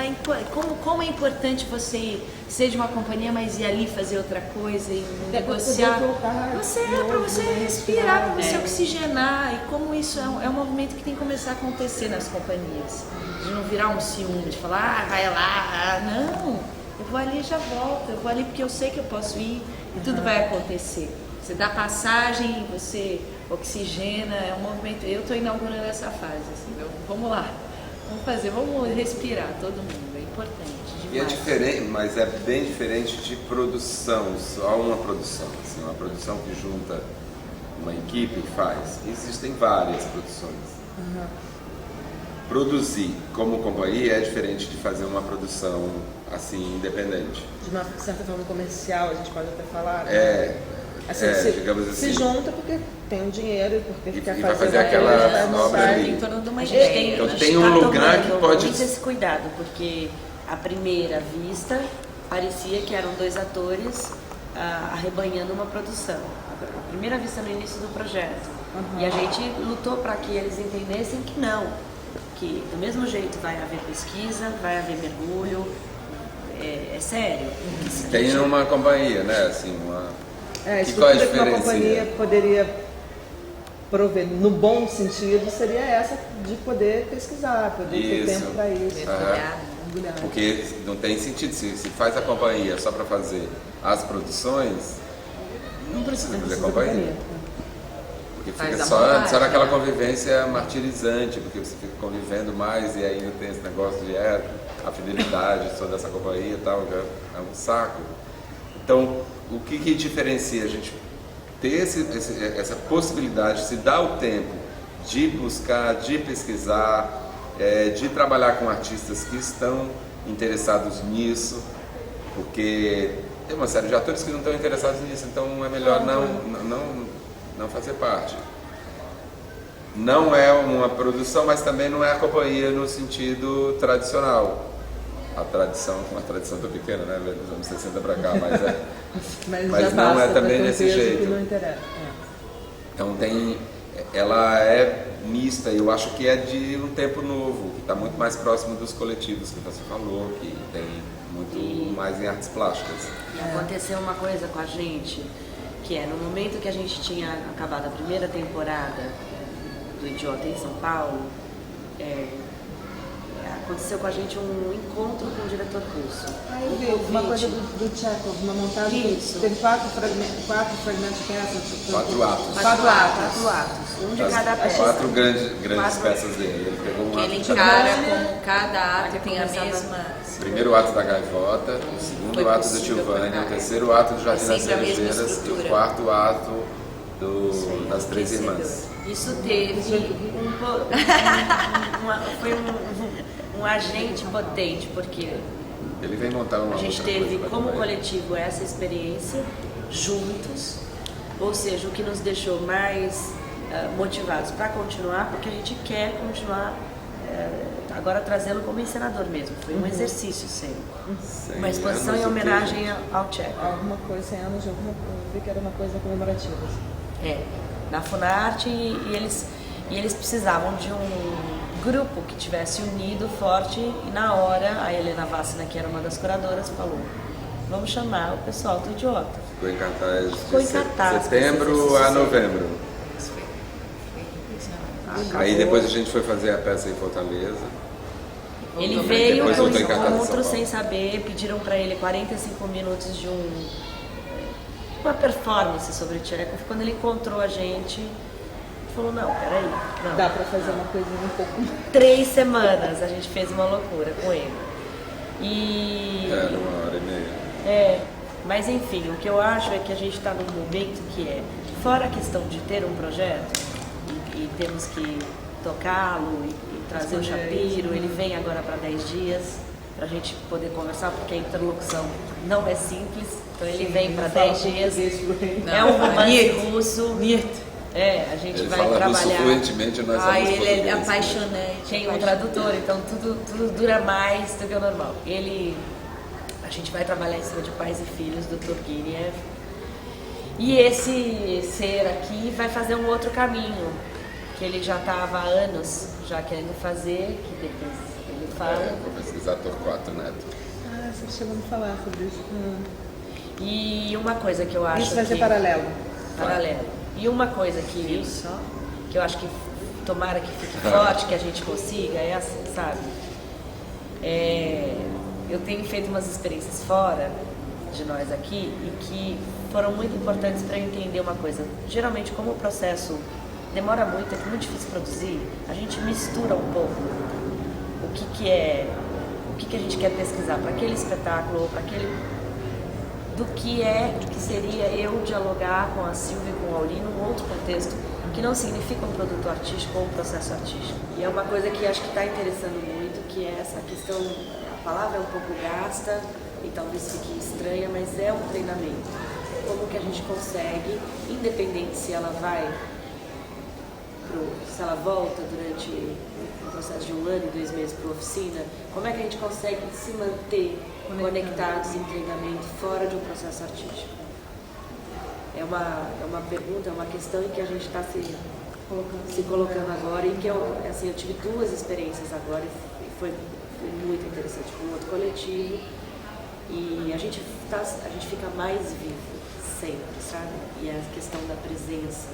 como é importante você ser de uma companhia, mas ir ali fazer outra coisa e negociar. Para você respirar, para você oxigenar. E como isso é um movimento que tem que começar a acontecer nas companhias. De não virar um ciúme, de falar, vai lá. Não, eu vou ali e já volto. Eu vou ali porque eu sei que eu posso ir e tudo vai acontecer. Você dá passagem, você oxigena, é um movimento. Eu estou inaugurando essa fase, assim, vamos lá. Vamos respirar, todo mundo, é importante. E é diferente, mas é bem diferente de produção, só uma produção. Assim, uma produção que junta uma equipe que faz. Existem várias produções. Produzir como companhia é diferente de fazer uma produção assim, independente. De uma certa forma comercial, a gente pode até falar. Assim, digamos assim. Se junta porque tem um dinheiro e porque quer fazer aquela obra ali. Em torno de uma ideia. Então tem um lugar que pode... Muito esse cuidado, porque à primeira vista parecia que eram dois atores arrebanhando uma produção. À primeira vista no início do projeto. E a gente lutou para que eles entendessem que não. Que do mesmo jeito vai haver pesquisa, vai haver mergulho. É sério. Tem uma companhia, né? Assim, a estrutura que uma companhia poderia prover, no bom sentido, seria essa de poder pesquisar, poder ter tempo para isso. Mergulhar. Porque não tem sentido, se faz a companhia só para fazer as produções, não precisa fazer companhia. Porque fica só naquela convivência martirizante, porque você fica convivendo mais e ainda tem esse negócio de a fidelidade toda essa companhia e tal, já é um saco. Então, o que diferencia a gente ter essa possibilidade, se dar o tempo de buscar, de pesquisar, de trabalhar com artistas que estão interessados nisso, porque tem uma série de atores que não estão interessados nisso, então é melhor não fazer parte. Não é uma produção, mas também não é a companhia no sentido tradicional. A tradição tão pequena, né, dos anos 60 para cá, mas não é também desse jeito. Não interessa. Então ela é mista, e eu acho que é de um tempo novo, que está muito mais próximo dos coletivos que você falou, que tem muito mais em artes plásticas. Aconteceu uma coisa com a gente, que no momento que a gente tinha acabado a primeira temporada do Idiota em São Paulo, aconteceu com a gente um encontro com o diretor russo. Eu vi uma coisa do Chekhov, uma montagem. Isso. Teve quatro fragmentos de peças. 4 atos. 4 atos. Um de cada peça. 4 grandes peças dele. Ele pegou um que ato ele de encara como cada ato tem a mesma... O primeiro ato da Gaivota, o segundo ato do Tio Vânia, o terceiro ato do Jardim das Cerejeiras e o quarto ato das Três Irmãs. Isso teve foi um agente potente, porque ele vem montar uma a gente teve como coletivo essa experiência juntos, ou seja, o que nos deixou mais motivados para continuar, porque a gente quer continuar agora trazê-lo como encenador mesmo. Foi um exercício uma exposição em homenagem ao Chekhov. Alguma coisa, 100 anos de alguma coisa, eu vi que era uma coisa comemorativa. Na Funarte, e eles precisavam de um grupo que tivesse unido, forte, e na hora a Helena Vassina, que era uma das curadoras, falou: vamos chamar o pessoal do Idiota. Ficou em cartaz de setembro a novembro. Aí depois a gente foi fazer a peça em Fortaleza. Ele veio para o encontro sem saber, pediram para ele 45 minutos de uma performance sobre o Chekhov. Quando ele encontrou a gente, falou: não, peraí, não. Dá para fazer uma coisa um pouco... 3 semanas a gente fez uma loucura com ele. Era 1h30. Mas enfim, o que eu acho é que a gente está num momento que fora a questão de ter um projeto, e temos que tocá-lo e trazer o Chapiro, ele vem agora para 10 dias, para a gente poder conversar, porque a interlocução não é simples. Então ele vem para 10 dias. É um romance russo. A gente ele vai fala trabalhar. Russo fluentemente, nós somos ele é apaixonante. Tem um tradutor, então tudo dura mais do que o normal. A gente vai trabalhar em cima de Pais e Filhos, do Turgenev. E esse ser aqui vai fazer um outro caminho, que ele já estava há anos já querendo fazer, que depois ele fala. Professor Torquato Neto. Você chegou a me falar sobre isso. E uma coisa que eu acho Isso vai ser que... paralelo. Paralelo. E uma coisa que eu acho que tomara que fique forte, que a gente consiga, é assim, sabe? Eu tenho feito umas experiências fora de nós aqui e que foram muito importantes para eu entender uma coisa. Geralmente, como o processo demora muito, é muito difícil produzir, a gente mistura um pouco o que a gente quer pesquisar para aquele espetáculo ou para aquele... do que seria eu dialogar com a Silvia e com o Auri num outro contexto que não significa um produto artístico ou um processo artístico. E é uma coisa que acho que está interessando muito, que é essa questão, a palavra é um pouco gasta e talvez fique estranha, mas é um treinamento. Como que a gente consegue, independente se ela se ela volta durante um processo de 1 ano e 2 meses para a oficina, como é que a gente consegue se manter conectados em treinamento fora de um processo artístico? É uma pergunta, é uma questão em que a gente está se colocando agora e que eu tive 2 experiências agora e foi muito interessante com outro coletivo e a gente fica mais vivo sempre, sabe? E a questão da presença,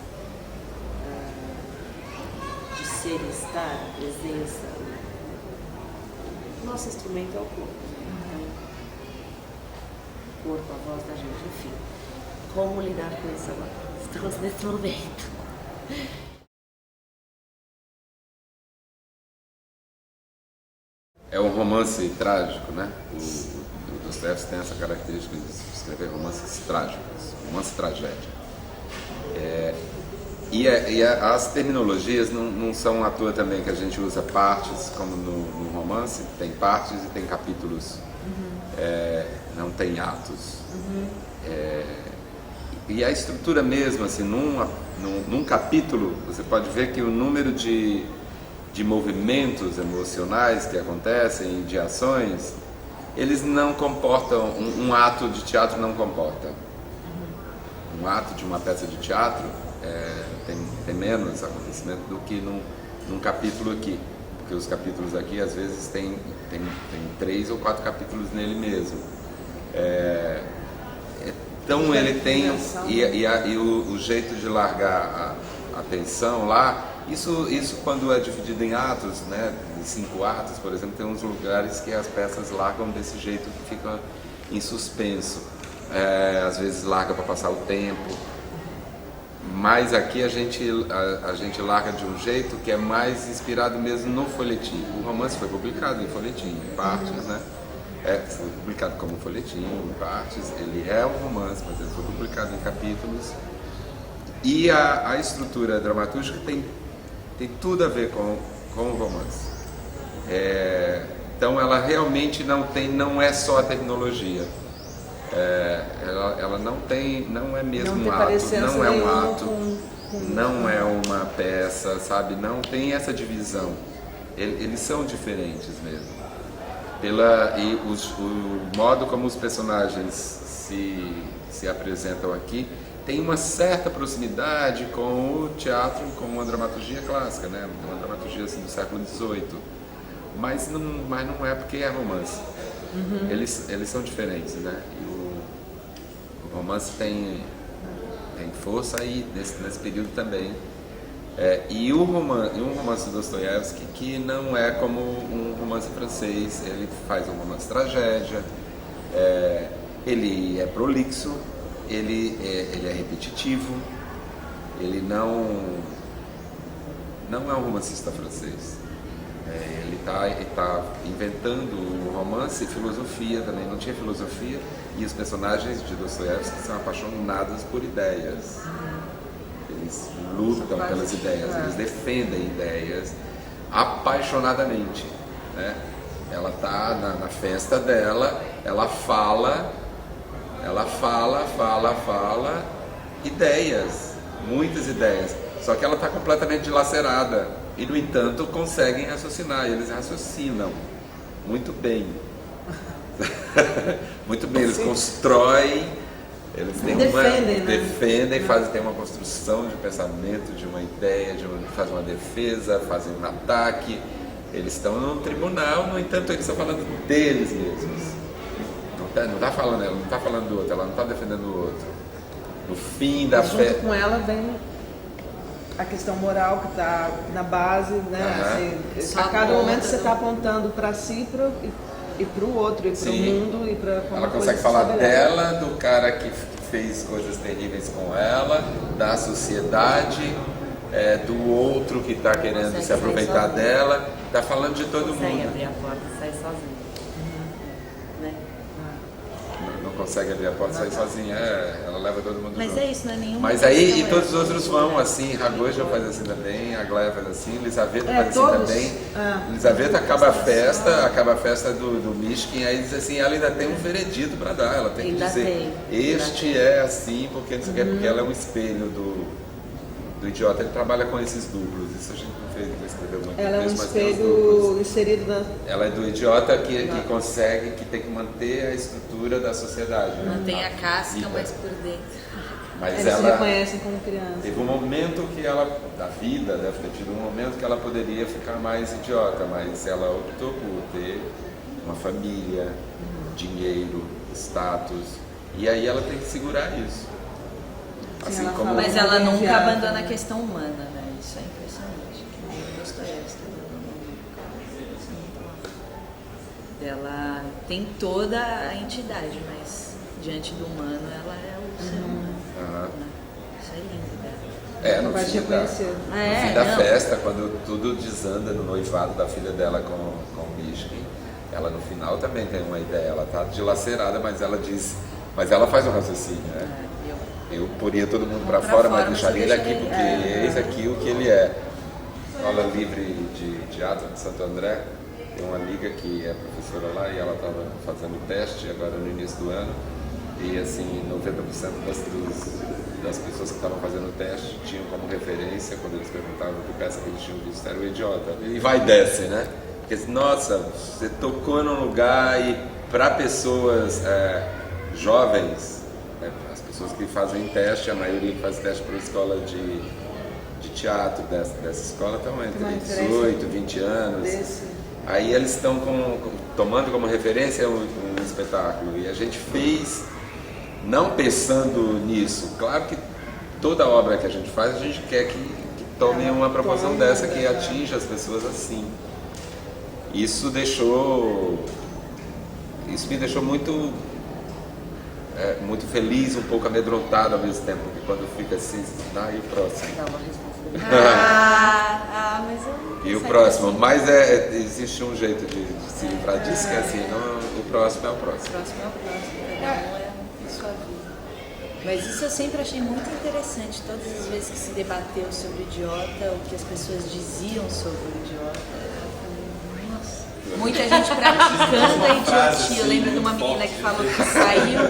de ser e estar, a presença. Nosso instrumento é o corpo. O corpo, a voz da gente, enfim. Como lidar com isso agora? Estamos nesse momento. É um romance trágico, né? O Dostoiévski tem essa característica de escrever romances trágicos, romance tragédia. As terminologias não são à toa também que a gente usa partes, como no romance, tem partes e tem capítulos, não tem atos. E a estrutura mesmo, assim, num capítulo, você pode ver que o número de movimentos emocionais que acontecem, de ações, eles não comportam, um ato de teatro não comporta. Um ato de uma peça de teatro tem menos acontecimento do que num capítulo aqui, porque os capítulos aqui às vezes tem 3 ou 4 capítulos nele mesmo. Então ele tem, o jeito de largar a tensão lá, isso quando é dividido em atos, né, em 5 atos, por exemplo, tem uns lugares que as peças largam desse jeito que fica em suspenso. Às vezes larga para passar o tempo, mas aqui a gente larga de um jeito que é mais inspirado mesmo no folhetim. O romance foi publicado em folhetim, em partes, né? Foi publicado como folhetim, em partes. Ele é um romance, mas ele foi publicado em capítulos. E a estrutura dramatúrgica tem tudo a ver com o romance. Então ela realmente não é só a terminologia. Ela não é mesmo um ato, não é um ato, não é uma peça, sabe? Não tem essa divisão. Eles são diferentes mesmo. O modo como os personagens se apresentam aqui tem uma certa proximidade com o teatro, com a dramaturgia clássica, né? Uma dramaturgia assim, do século XVIII. Mas não é porque é romance. Eles são diferentes, né? E o romance tem força aí nesse período também. E um romance do Dostoiévski que não é como um romance francês, ele faz um romance tragédia, ele é prolixo, ele é repetitivo, ele não é um romancista francês. Ele está inventando o romance e filosofia também. Não tinha filosofia e os personagens de Dostoiévski são apaixonados por ideias. Eles lutam pelas ideias, eles defendem ideias apaixonadamente, né? Ela tá na festa dela, ela fala ideias, muitas ideias. Só que ela está completamente dilacerada e, no entanto, conseguem raciocinar. Eles raciocinam muito bem. Muito bem, eles constroem, eles têm defendem, têm uma construção de pensamento, de uma ideia, fazem uma defesa, fazem um ataque. Eles estão num tribunal, no entanto, eles estão falando deles mesmos. Ela não está falando do outro, ela não está defendendo o outro. No fim da festa. Junto com ela vem a questão moral que está na base, né? Assim, a cada momento você está apontando para si e para o outro, e para o mundo, e para como ela consegue falar dela, do cara que fez coisas terríveis com ela, da sociedade, do outro que está querendo se aproveitar dela, está falando de todo mundo. Consegue abrir a porta e sair sozinho. Né? Não consegue abrir a porta e sair sozinha, ela leva todo mundo Mas junto. é isso, não é nenhuma. Mas aí, e todos os outros vão assim, Ragoja faz assim também, a Aglaia faz assim, Lisaveta faz assim todos? também. Lisaveta acaba a festa do Mishkin, aí diz assim, ela ainda tem um veredito para dar, ela tem que dizer, este é assim, porque não sei o que, porque ela é um espelho do idiota, ele trabalha com esses duplos, isso a gente não fez, não escreveu muito. Ela é um mas tem os espelho duplos. inserido na... Ela é do idiota que consegue, que tem que manter a estrutura da sociedade. Mantém a casca, vida. mas por dentro. Mas Eles ela se reconhecem como criança. teve um momento que ela, da vida, deve ter tido um momento que ela poderia ficar mais idiota, mas ela optou por ter uma família, dinheiro, status, e aí ela tem que segurar isso. Assim ela como... fala Mas que ela ela nunca enviada. abandona a questão humana, né? Isso é impressionante. Que nem Dostoiévski ela tem toda a entidade, mas diante do humano ela é o ser humano. Né? Isso é lindo dela. No vai te fim reconhecer. no fim da festa, quando tudo desanda no noivado da filha dela com o Mishkin, ela no final também tem uma ideia, ela tá dilacerada, mas ela faz um raciocínio, né? Eu poria todo mundo para fora, mas deixaria ele aqui, porque eis aqui o que ele é. Escola Livre de Teatro de Santo André, tem uma amiga que é professora lá e ela estava fazendo o teste agora no início do ano, e assim, 90% das pessoas que estavam fazendo o teste tinham como referência, quando eles perguntavam que peça que eles tinham visto, era o Idiota. E vai e desce, né? Porque, nossa, você tocou num lugar e para pessoas jovens, as pessoas que fazem teste, a maioria que faz teste para a escola de teatro dessa escola estão entre 18 e 20 anos. Aí eles estão tomando como referência um espetáculo. E a gente fez, não pensando nisso. Claro que toda obra que a gente faz, a gente quer que tome uma proporção dessa, que atinja as pessoas assim. Isso me deixou muito feliz, um pouco amedrontado ao mesmo tempo, porque quando fica assim, e o próximo? Dá uma responsabilidade. Mas eu E o próximo? Mas existe um jeito de se livrar disso, que é assim, o próximo é o próximo. O próximo é o próximo, cada um é sua vida. Mas isso eu sempre achei muito interessante, todas as vezes que se debateu sobre o idiota, o que as pessoas diziam sobre o idiota, nossa, muita gente praticando a idiotia. Eu lembro de uma menina que falou que saiu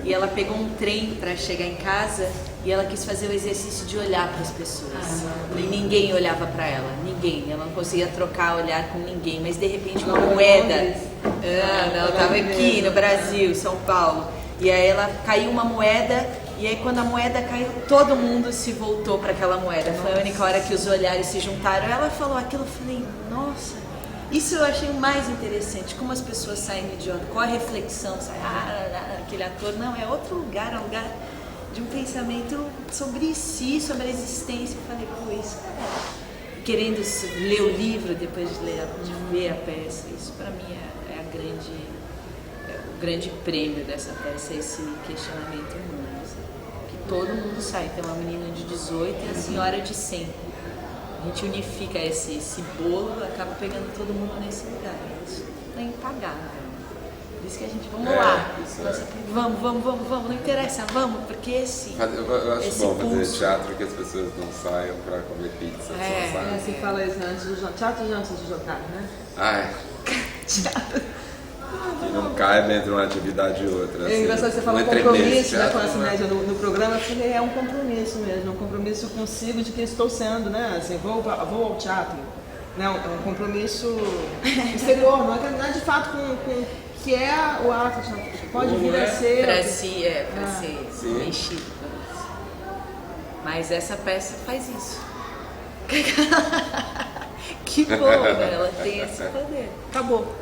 e ela pegou um trem para chegar em casa e ela quis fazer o exercício de olhar para as pessoas. E ninguém olhava para ela, ninguém. Ela não conseguia trocar olhar com ninguém, mas de repente uma moeda. Não, estava aqui no Brasil, São Paulo. E aí ela caiu uma moeda, e aí quando a moeda caiu, todo mundo se voltou para aquela moeda. Foi a única hora que os olhares se juntaram. Ela falou aquilo, eu falei, nossa, isso eu achei o mais interessante, como as pessoas saem idiota, qual a reflexão, sai, aquele ator, não, é outro lugar, é um lugar de um pensamento sobre si, sobre a existência. Eu falei, pô, isso querendo ler o livro depois de ver a peça, isso para mim é o grande prêmio dessa peça, esse questionamento humano, assim, que todo mundo sai, tem uma menina de 18 e a senhora de 100. A gente unifica esse bolo, acaba pegando todo mundo nesse lugar, isso é impagável. Por isso que a gente, vamos lá, vamos, não interessa, vamos, porque eu acho bom fazer teatro que as pessoas não saiam para comer pizza, só saem. Assim fala isso antes do jantar, teatro antes do jantar, né? Que não cai entre uma atividade e outra. É engraçado você falar um compromisso, né, teatro, classe média no programa, porque é um compromisso mesmo, um compromisso consigo de que estou sendo, né, assim, vou ao teatro, né, é um compromisso exterior, não é de fato com que é o ato, pode vir a ser... Para si, para ser mexido. Mas essa peça faz isso. Que bom, né? Ela tem esse poder. Acabou.